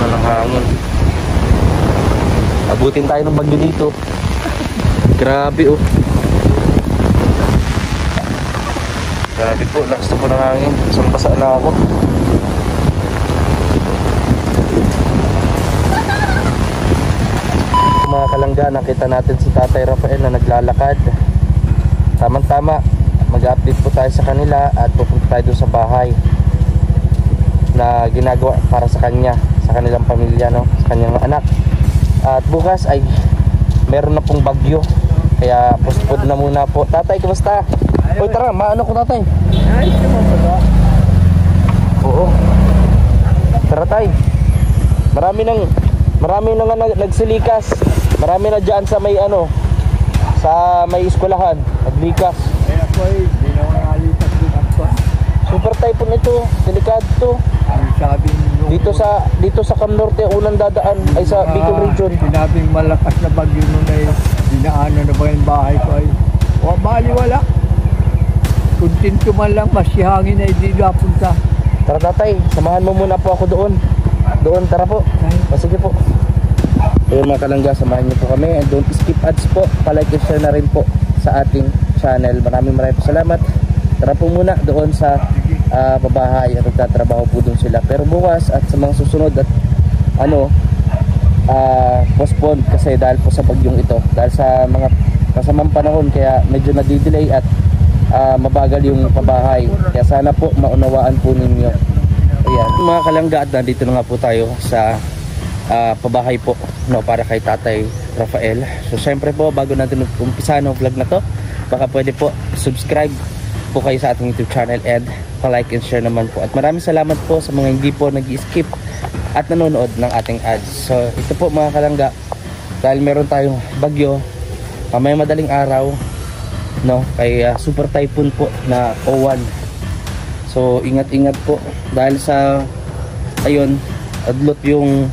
na ng hangin. Abutin tayo ng bagyo dito. Grabe oh. Grabe po, lakas na po ng hangin. Basa na ako. Mga kalangga, nakita natin si Tatay Rafael na naglalakad. Tamang-tama, mag-update po tayo sa kanila at pupunta tayo doon sa bahay na ginagawa para sa kanya, sa kanilang pamilya, no? Sa kanyang anak. At bukas ay meron na pong bagyo, kaya postpone na muna po. Tatay, kumusta? Uy, tara, maano ko tatay? Oo. Tara tay. Marami nang nagsilikas. Marami na dyan sa may ano, sa may eskwelahan, naglikas. Eh ako ay, di na ako nakalipas din ako. Super typhoon ito, delikado to. Ang sabi Dito sa Cam Norte, unang dadaan ay sa Bicol Region. Sinabing malakas na bagyo nun ay dinaanan na ba yung bahay ko ay baliwala. Kuntinto man lang, masihangin na hindi napunta. Tara tatay, samahan mo muna po ako doon. Doon, tara po. Sige po. Ayun mga kalangga, samahan niyo po kami. And don't skip ads po. Palike and share na rin po sa ating channel. Maraming salamat. Tara po muna doon sa babahay at magtatrabaho po doon sila. Pero bukas at sa mga susunod at postpone kasi dahil po sa bagyong ito. Dahil sa mga kasamang panahon kaya medyo nadidelay at mabagal yung pabahay. Kaya sana po maunawaan po ninyo. Ayan mga kalangga, at nandito na nga po tayo sa pabahay po, no, para kay Tatay Rafael. So syempre po, bago natin umpisa ng vlog na to, baka pwede po subscribe po kayo sa ating YouTube channel and pa-like and share naman po. At maraming salamat po sa mga hindi po nag-skip at nanonood ng ating ads. So ito po mga kalangga, dahil meron tayong bagyo mamaya madaling araw, no, kay super typhoon po na O1. So ingat-ingat po dahil sa ayun, adlot yung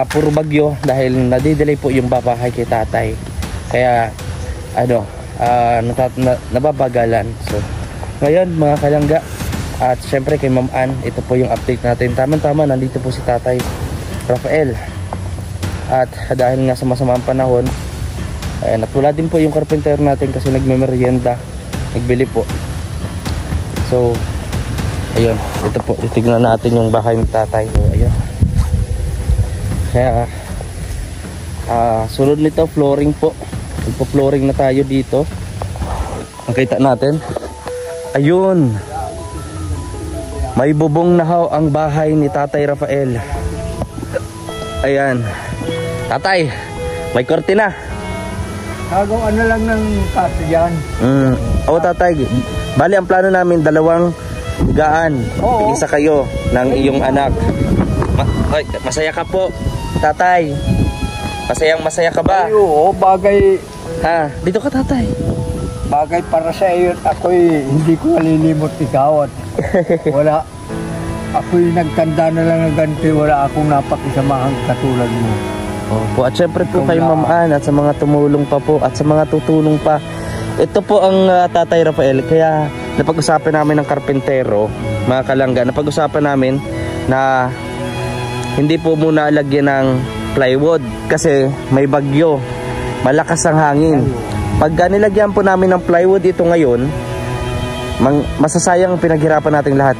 puro bagyo dahil nadidelay po yung babahay kay tatay. Kaya nababagalan. So ngayon mga kalangga, at syempre kay Ma'am Ann, ito po yung update natin. Tama-tama, nandito po si Tatay Rafael. At dahil nga sa masamang panahon, natula din po yung carpenter natin kasi nagme-merienda, nagbili po. So ayun, ito po, titignan natin yung bahay ng tatay. So ayun. Kaya sunod nito, flooring po. Magpo-flooring na tayo dito. Makita natin. Ayun. May bubong na ho ang bahay ni Tatay Rafael. Ayan. Tatay, may kortina. Kagawa lang ng kaso yan. Oo tatay. Bali ang plano namin, 2 gaan. Isa kayo ng iyong anak. Masaya ka po, tatay. Masaya ka ba? Ay, oo, bagay. Ha, dito ka tatay. Bagay para sa iyo. Ako'y hindi ko nalilimot ikaw at wala. Ako'y nagtanda na lang ng ganito. Wala akong napakisamahan katulad mo. Opo, at syempre po kay Ma'am Ann at sa mga tumulong pa po at sa mga tutulong pa. Ito po ang Tatay Rafael. Kaya napag-usapan namin ng karpentero, mga kalangga, napag-usapan namin na hindi po muna lagyan ng plywood kasi may bagyo, malakas ang hangin. Pagka nilagyan po namin ng plywood ito ngayon, masasayang pinaghirapan natin lahat.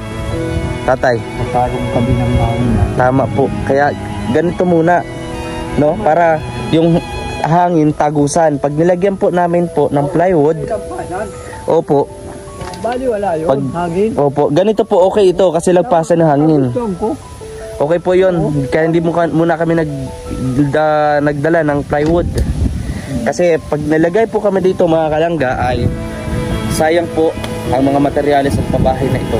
Tatay, makarong kami ng hangin. Tama po. Kaya ganito muna, no, para yung hangin tagusan. Pag nilagyan po namin po ng plywood, opo, bali wala yun, hangin. Opo, ganito po okay ito kasi lagpasan ng hangin. Okay po yun. Kaya hindi muna kami nagdala ng plywood. Kasi pag nilagay po kami dito mga kalangga ay sayang po ang mga materyales at pabahay na ito.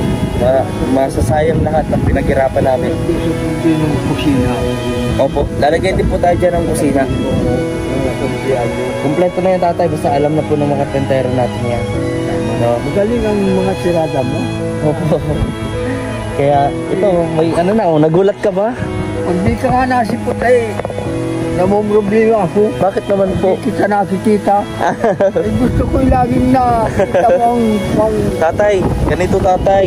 Masasayang lahat ng pinaghirapan namin. Opo, lalagyan din po tayo dyan ng kusina. Kompleto na yan tatay, basta alam na po ng mga karpentero natin yan. No? Magaling ang mga sirada mo. Opo. Kaya ito, may nagulat ka ba? Pag di ka nga nasipot ay namumroblema ako. Bakit naman po? Hindi kita nakikita. Gusto ko laging nakita mong tatay, ganito tatay.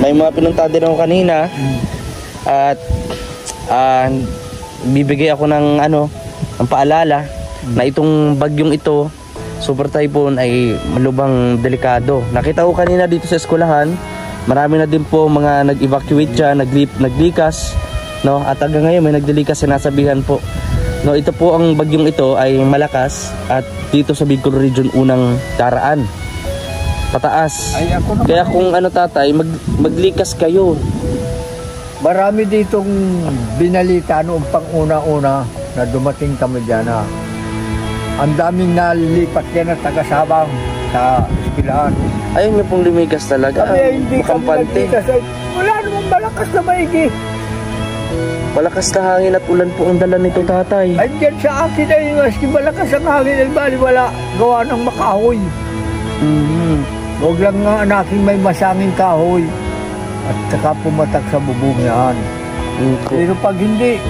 May mga pinunta din ako kanina. At bibigay ako ng ng paalala na itong bagyong ito, super typhoon, ay malubhang delikado. Nakita ko kanina dito sa eskwelahan, marami na din po mga nag-evacuate dyan, naglikas, no? At hanggang ngayon may naglilikas, sinasabihan po. No, ito po ang bagyong ito ay malakas at dito sa Bicol Region unang daraan. Pataas. Ay, ako naman, kaya kung tatay, maglikas kayo. marami ditong binalita noong pang-una-una na dumating kami dyan na ang daming nalilipat yan na taga-Sabang sa eskwelahan. Ayun yung pong lumikas talaga. Kami ay hindi kami Makampante. nagkita sa... Wala namang malakas na maigi. Malakas na hangin at ulan po ang dala nito, tatay. Ay dyan sa akin ay maski malakas ang hangin ay bali wala gawa ng makahoy. Huwag lang nga aking may masanging kahoy at saka pumatak sa bubong yan. Pero pag hindi,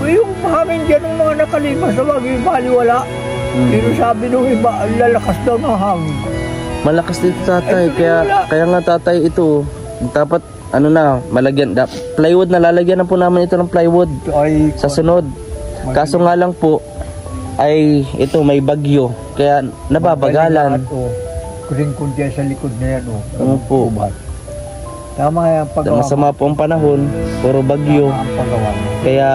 yung hangin dyan ng mga nakalimas na wag yung bali wala. Pero sabi nung iba, ang lalakas daw ng hangin. Malakas dito, tatay. Kaya nga, tatay, ito dapat malagyan. Plywood na lalagyan na po namin ito ng plywood Ay, sa sunod. Kaso nga lang po ay ito may bagyo kaya nababagalan. Kuring dyan sa likod na yan. Ano po? Tama yan paggawa. Masama po ang panahon, puro bagyo. Tama ang paggawa. Kaya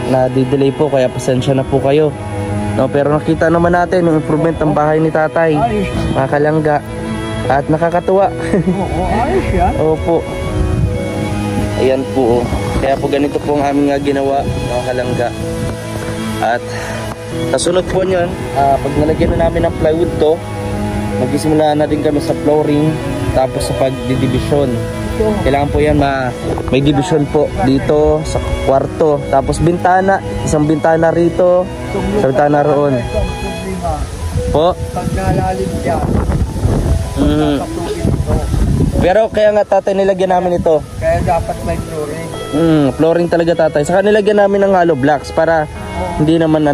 nadidelay po, kaya pasensya na po kayo. No, pero nakita naman natin yung improvement ng bahay ni tatay. Ayos. Makakalangga. At nakakatuwa. Oo, ayos yan. Opo. Ayan po. Kaya po ganito po ang aming ginawa, mga kalangga. At kasunod po nyon, pag nalagyan na namin ng plywood to, magsisimula na din kami sa flooring, tapos sa pagdidibisyon. Kailangan po yan may division po dito sa kwarto. Tapos bintana, isang bintana rito, isang bintana roon. Po? Pag nalalim dyan, Pero kaya nga, tatay, nilagyan namin ito. kaya dapat may flooring. Flooring talaga, tatay. Saka nilagyan namin ng hollow blocks para hindi naman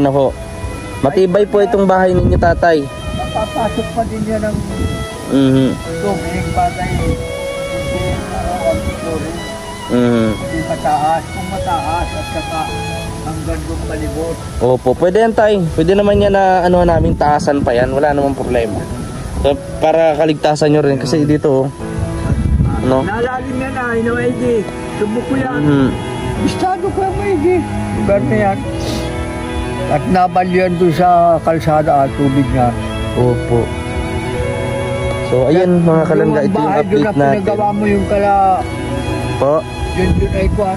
matibay po itong bahay ninyo, tatay. Napapasok pa din yan ng tubig patay. Ang flooring. Hindi mataas. Kung mataas at saka hanggang doon malibot. Opo, pwede yan, tay. Pwede naman yan na namin taasan pa yan. Wala namang problema. So, para kaligtasan nyo rin kasi dito Nalalim yan ay no ID. Subok ko yan. Bistado ko yung maigi. Lugar na yan. At nabalyan doon sa kalsada at tubig na. Opo. So ayan, mga kalangga, ito yung update natin. natin. Pinagawa mo yung Po? Yun ay kuha.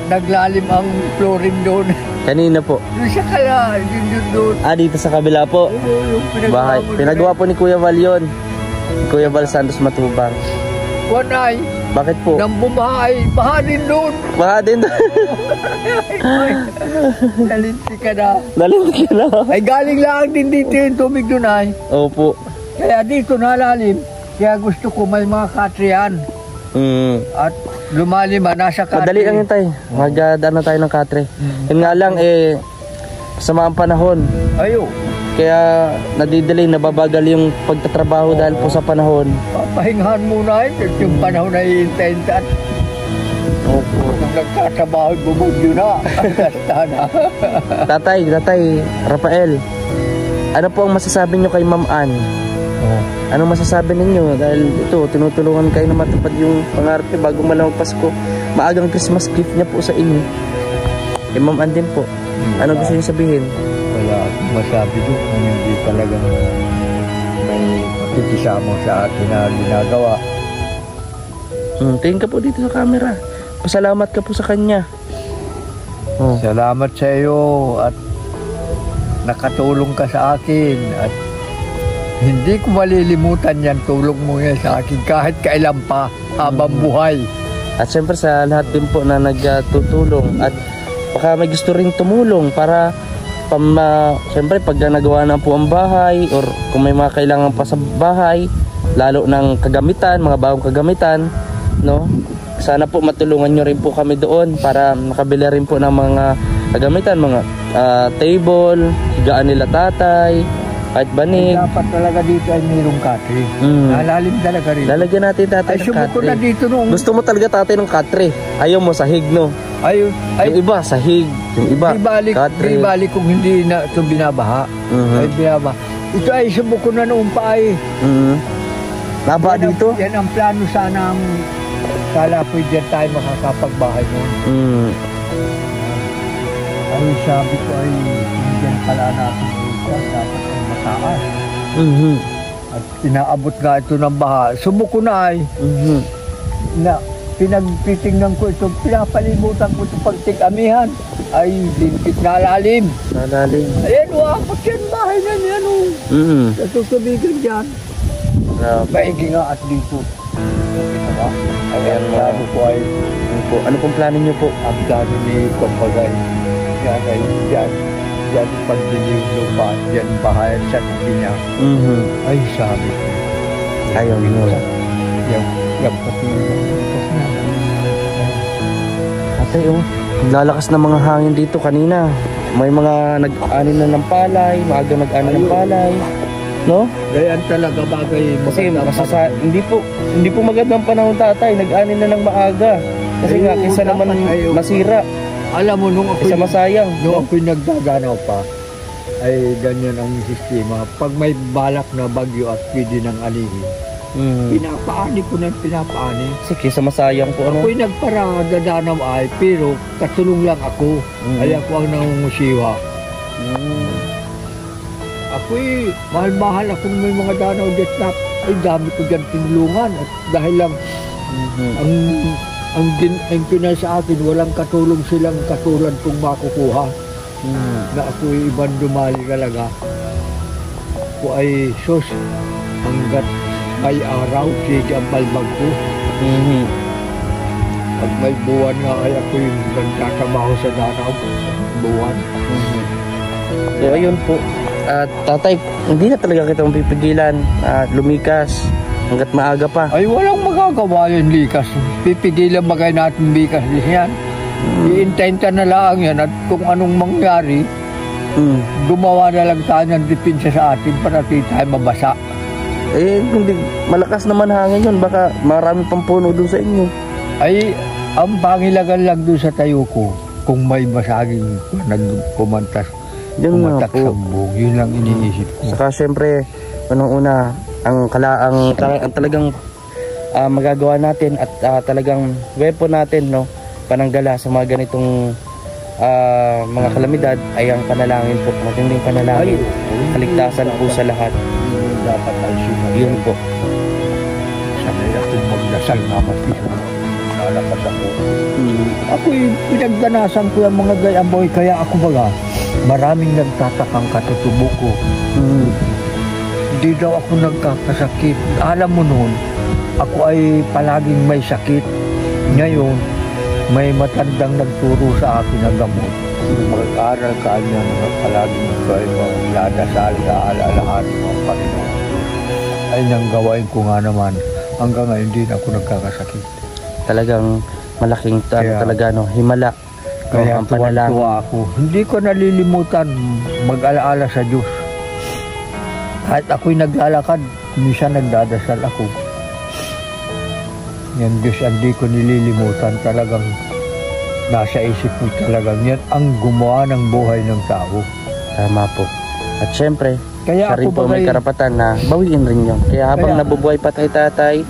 Naglalim ang flooring doon. Kanina po. Doon sa kala, yun doon. Dito sa kabila po. Yung Bahay. Pinagawa po ni Kuya Val yun. Kuya Val Santos Matubang. Wanay. Bakit po? Nang bumahay, baha din doon. Baha din doon. Nalinti ka na. Nalinti ka na. Ay galing lang din dito yung tubig doon ay. Opo. Kaya dito nalalim. Kaya gusto ko may mga katriyan. At lumalim nasa katre. Madali lang yun, tay. Magdaan na tayo ng katre. Yun nga lang, sama ang panahon. Ayo. Kaya nadidelay, nababagal yung pagtatrabaho dahil po sa panahon. Papahingahan muna yung panahon ay intense. Opo. Kung nagtatrabaho, bumugyo na. Tatay, Rafael, ano po ang masasabi nyo kay Ma'am Ann? Anong masasabi ninyo? Dahil ito, tinutulungan kayo na matupad yung pangarap niyo bago malamang Pasko. Maagang Christmas gift niya po sa inyo. Kay Ma'am Ann din po. Ano gusto niyo sabihin? Wala akong masabi doon kung hindi talagang may makikisama sa atin na ginagawa. Tingin ka po dito sa camera. Pasalamat ka po sa kanya. Salamat sa iyo at nakatulong ka sa akin at hindi ko malilimutan yan, tulong mo yan sa akin kahit kailan pa habang buhay. At syempre sa lahat din po na nagtutulong at baka may gusto rin tumulong para syempre pag nagawa na po ang bahay or kung may mga kailangan pa sa bahay, lalo ng kagamitan, mga bagong kagamitan, no? Sana po matulungan nyo rin po kami doon para makabili rin po ng mga kagamitan, mga table, higaan nila tatay, kahit banig. Dapat talaga dito ay mayroong katre. Nalalim talaga rin. Lalagyan natin tatay ng sumuko katre. Na dito nung... Gusto mo talaga tatay ng katre. Ayaw mo sahig, no? Yung iba, sahig. Yung iba, di balik kung hindi na ito binabaha. Ay binabaha. Ito ay subok ko na noong pa ay. Naba dito? Yan ang plano sana ang kala po dyan tayo makakapagbahay noon. Ay sabi ko ay dyan pala natin dito. Dapat ang mataas. At pinaabot nga ito ng baha. Subok ko na ay. Na pinagtitingnan ko ito, pinapalimutan ko ito pagtikamihan. Ay, limpit na lalim. Ayan, wakot yan, bahay na yan. Natutubigan dyan. Maigi nga at dito. Ayan, plano ko ay. Ano pong plano nyo po? Ang plano ni Kumpagay. Yan ay, yan pagbili yung lupa. Yan bahayan sa tabi niya. Ay, sabi ko. Ayaw nyo. Yan pati Atay, lalakas ng mga hangin dito kanina. May mga nag-anin na ng palay, maaga nag-anin ng palay. No? Ganyan talaga bagay. Kasi hindi po magandang panahon, tatay. Nag-anin na ng maaga. Kasi nga, kaysa naman masira. Alam mo, nung kaysa masayang. Nung ako'y nagdaganaw pa, ay ganyan ang sistema. Pag may balak na bagyo at pwede ng alihin, pinapaani ko ng pinapaani. Sige, sa masayang po ano? Ako'y nagparadadanaw ay, pero katulong lang ako. Ay ako ang nangungusiwa. Ako'y mahal-mahal akong may mga danaw dyan na ay dami ko dyan tinulungan. At dahil lang ang pinay sa akin, walang katulong silang katulad kong makukuha. Na ako'y ibang dumali talaga. Ako ay sus, hanggat may araw, sige ang balbag ko. Pag may buwan nga ay ako yung nagtatrabaho sa danaw. Buwan. So ayun po. At tatay, hindi na talaga kita mapipigilan at lumikas hanggat maaga pa. Ay walang magagawa yun, likas. Pipigilan ba kayo natin likas yan? Iintayin na lang yan at kung anong mangyari, gumawa na lang tayo ng depensa sa atin para di tayo mabasa. Hindi, malakas naman hangin yun. Baka marami pang puno dun sa inyo. Ay, ang pangilagan lang dun sa tayo ko, kung may masaging nagpumantas, pumantak sa bubong, yun lang iniisip ko. Saka syempre, unang-una, ang talagang magagawa natin at talagang weapon natin, no, pananggala sa mga ganitong mga kalamidad ay ang panalangin po. Matinding panalangin. Kaligtasan po sa lahat. Dapat ay sinunod. Yun po. Sanay akong magdasal na mapito. Nalapas ako. Ako'y pinagdanasan ko yung mga gayamboy. Kaya ako baga, maraming nagtatakang katutubo ko. Hindi daw ako nagkakasakit. Alam mo noon, ako ay palaging may sakit. Ngayon, may matandang nagturo sa akin na gamot. Mag-aral ka niya na palaging kayo magdadasal sa alalahan ng Panginoon. Ay nang gawain ko nga naman. Hanggang ngayon hindi na ako nagkakasakit. Talagang malaking talaga, no, himala. Kaya ang panalangin. Tuwa ako. Hindi ko nalilimutan mag-alaala sa Diyos. Kahit ako'y naglalakad, minsan nagdadasal ako. Yan Diyos, hindi ko nililimutan. Talagang nasa isip ko talagang yan ang gumawa ng buhay ng tao. Tama po. At syempre, kaya siya rin po may karapatan na bawiin rin yun. Kaya habang nabubuhay pa tatay,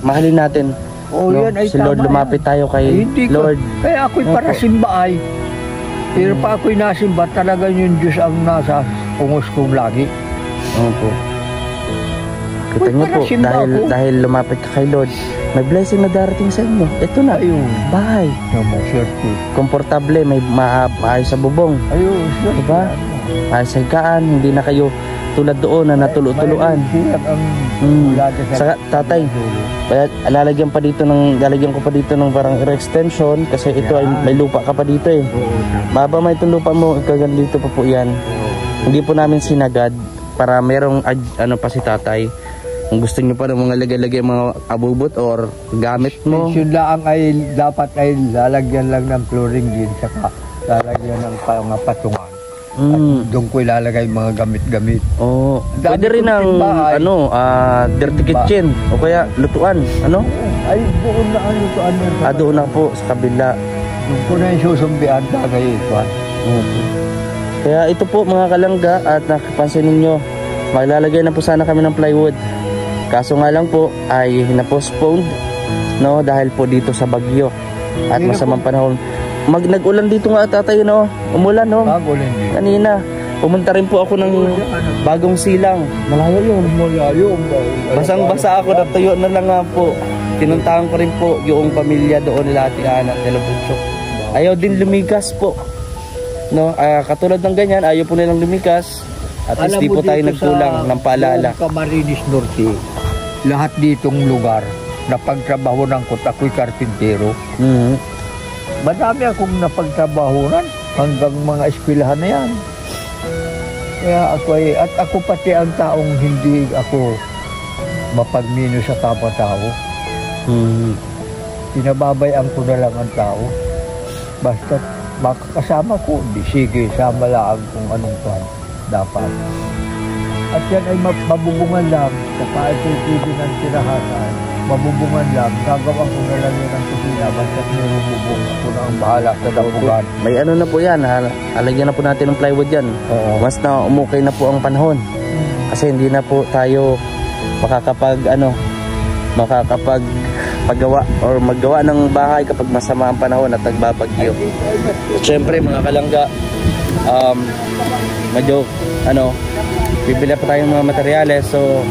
mahalin natin. Yan ay si Lord, lumapit tayo kay Lord. Kaya ako'y para simba ay. Pero pa ako'y nasimba, talaga yung Diyos ang nasa pungos kong lagi. Opo. Kita niyo po, dahil lumapit ka kay Lord, may blessing na darating sa inyo. Ito na, bahay. Komportable, may maayos sa bubong. Diba? Maayos sa higaan, hindi na kayo tulad doon na natuluan. Saka tatay, lalagyan ko pa dito ng parang extension kasi ito ay may lupa ka pa dito eh. Maba may itong lupa mo, ganito pa po yan. Hindi po namin sinagad para merong pa si tatay. Kung gusto nyo pa ng mga lagay-lagay mga abubot or gamit mo. Yun lang ay dapat ay lalagyan lang ng flooring din saka lalagyan ng mga patungan. Doon ko ilalagay mga gamit-gamit. Pwede rin ng dirty kitchen o kaya lutuan. Ano? Ay doon na ang lutuan. Doon na po sa kabila. Nung ko na yung susumbian tagay ito. Kaya ito po mga kalangga, at nakipansin ninyo, maglalagay na po sana kami ng plywood. Kaso nga lang po ay na-postponed, no, dahil po dito sa bagyo at masamang panahon. Nag-ulan dito nga tatay, no? Umulan, no? Bagulan din. Kanina pumunta rin po ako ng Bagong Silang. Malayo yun. Malayo. Basang-basa ako, natuyo na lang nga po. Tinuntahan ko rin po yung pamilya doon nila Ate Ana at Telebunchok. Ayaw din lumigas po, no? Katulad ng ganyan, ayaw po nilang lumigas. At least di po tayo nagkulang ng paalala. Camarines Norte, lahat ditong lugar napagtrabaho ng ako'y karpintero. Madami akong napagtrabahunan hanggang mga eskwelahan na yan. Kaya ako pati ang taong hindi ako mapagmino sa kapwa-tao. Pinababayaan ko na lang ang tao. Basta makakasama ko, di sige, sama lang kung anong dapat. At yan ay mabubungan lang sa paitutubin ng tirahasan. Mabubungan lang, gagawa ko na lang yun ang kusina. Basta mayroong bubong, ako na ang bahala sa dapugan. May ano na po yan, halagyan na po natin ng plywood yan. Mas na umukay na po ang panahon. Kasi hindi na po tayo paggawa or maggawa ng bahay kapag masama ang panahon at nagbabagyo. Siyempre mga kalangga, medyo bibili pa tayong mga materyales, so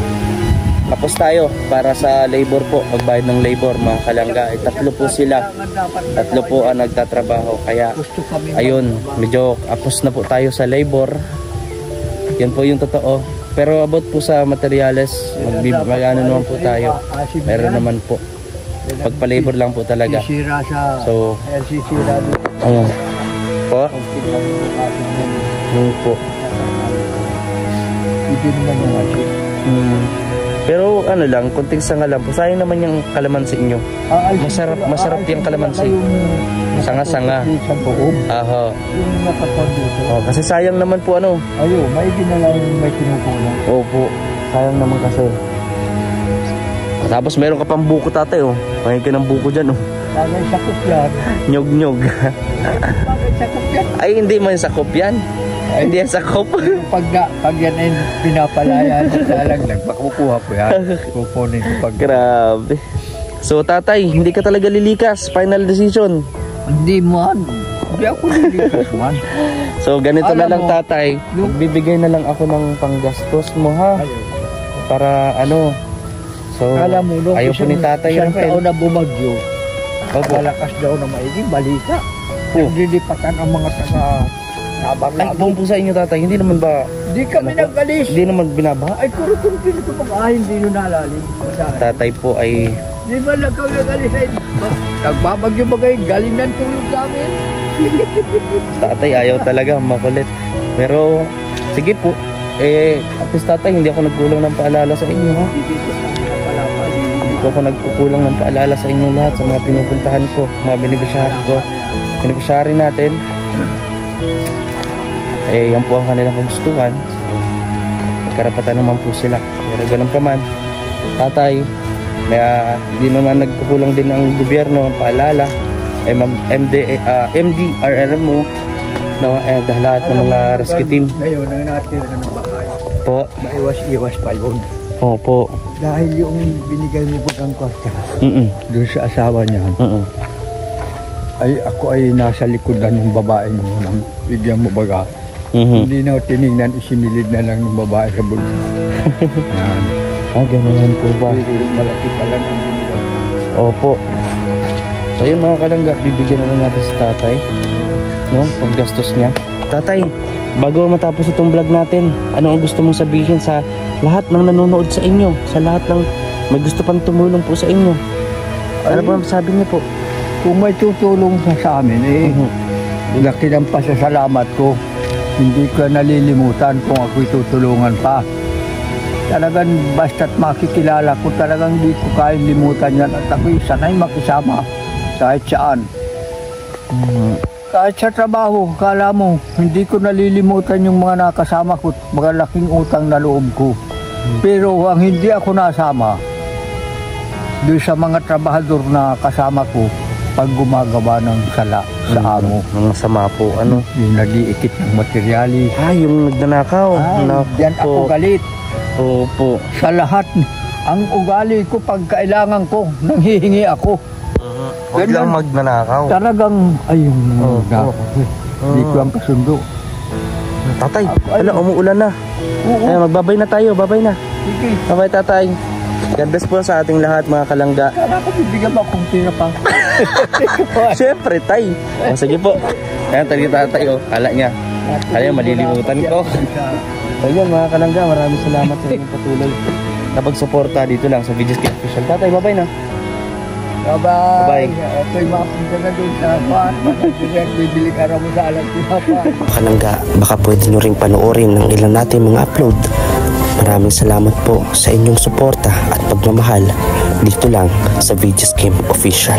tapos tayo para sa labor po, pagbayad ng labor mga kalangga. Tatlo po sila, tatlo po ang nagtatrabaho, kaya ayun, medyo apos na po tayo sa labor. Yan po yung totoo. Pero about po sa materyales, magano naman po tayo, meron naman po. Pagpa-labor lang po talaga. So, ayun po. Yun po. Pero ano lang, konting sanga lang po. Sayang naman yung kalamansi inyo. Masarap yung kalamansi. Sanga-sanga. Aha. Kasi sayang naman po may ginalaw may kinukulang. Opo. Sayang naman kasi. Tapos meron ka pang buko tatay, Pahingin ka ng buko dyan, Bagay sakop yan. Nyog-nyog. Bagay sakop yan. Ay, hindi man sakop yan. Hindi yan sakop. Pag yan ay pinapalayan, talagang nagpakukuha ko yan. Kukunin ko pag... Grabe. So tatay, hindi ka talaga lilikas. Final decision. Hindi man. Hindi ako lilikas man. So ganito na lang tatay. Magbibigay na lang ako ng panggastos mo, ha? Para So, alam mo, ayaw po ni tatay isang Rafael. taon na bumagyo, malakas daw na maiging balita. Nililipakan ang mga taga-nabang. Ay, doon po sa inyo tatay, hindi naman ba... Hindi kami nag-alis. Hindi naman binabaha? Ay, kuro-kuro pinito hindi nyo nalalim. Tatay po ay... Di ba lang kami nag-alis ay... Nagbabagyo ba kayo? Galing ng tulog namin. Tatay ayaw talaga, makulit. Pero, sige po. At least tatay, hindi ako nagkulang ng paalala sa inyo, ha? Ako nagkukulang ng paalala sa inyo lahat, sa mga pinupuntahan ko, mga beneficiary natin. Yan po ang kanilang kagustuhan. Karapatan naman po sila. Pero ganun pa man, tatay, kaya hindi naman nagkukulang din ang gobyerno ng paalala. MDRRMO, dahil lahat ng mga rescue team. Ngayon, ang natira ng bahay. Po. Maiwas-iwas pa yun. Opo. Dahil yung binigay mo po ng kwarta doon sa asawa niya, ako ay nasa likodan ng babae mo nang bigyan mo baga. Hindi na tinignan, isinilid na lang ng babae sa bulsa. Ganyan po ba? Malaki pa lang ang binigay. Opo. So yun mga kalangga, bibigyan na lang natin sa tatay, paggastos niya. Tatay, bago matapos itong vlog natin, ano ang gusto mong sabihin sa lahat ng nanonood sa inyo, sa lahat ng may gusto pang tumulong po sa inyo? Ano ba masabi niyo po? Kung may tutulong sa amin, laki ng pasasalamat ko. Hindi ko nalilimutan kung ako'y tutulungan pa. Talagang basta't makikilala ko, talagang hindi ko kaya limutan yan. At ako'y sanay makisama kahit saan. Kahit sa trabaho, kala mo, hindi ko nalilimutan yung mga nakasama ko, mga laking utang na loob ko. Pero ang hindi ako nasama, doon sa mga trabahador na kasama ko, pag gumagawa ng sala sa amo. Mga sama po, ano? Yung nag-iikit ng materialis. Yung nagnanakaw. Diyan ako galit. Opo. Sa lahat, ang ugali ko pag kailangan ko, nanghihingi ako. Huwag lang magnanakaw. Talagang, ayun, hindi ko ang kasundo. Tatay, umuulan na. Ay, magbabay na tayo, babay na. Sige. Babay tatay. God bless po sa ating lahat mga kalangga. Kaya ako bibigyan mo akong tira pa. Siyempre, tay. Sige po. Ayan, tayo tatay. Kala niya. Kaya malilimutan ko. So yun mga kalangga, maraming salamat sa inyong patuloy na pagsuporta dito lang sa Videos King Official. Tatay, babay na. Bye-bye. Bye. Ito'y makapunta na doon sa paan. Bibili ka na mo sa alam tinapa. Kalangga, baka pwede nyo ring panoorin ang ilan natin mga upload. Maraming salamat po sa inyong suporta at pagmamahal dito lang sa Videos King Official.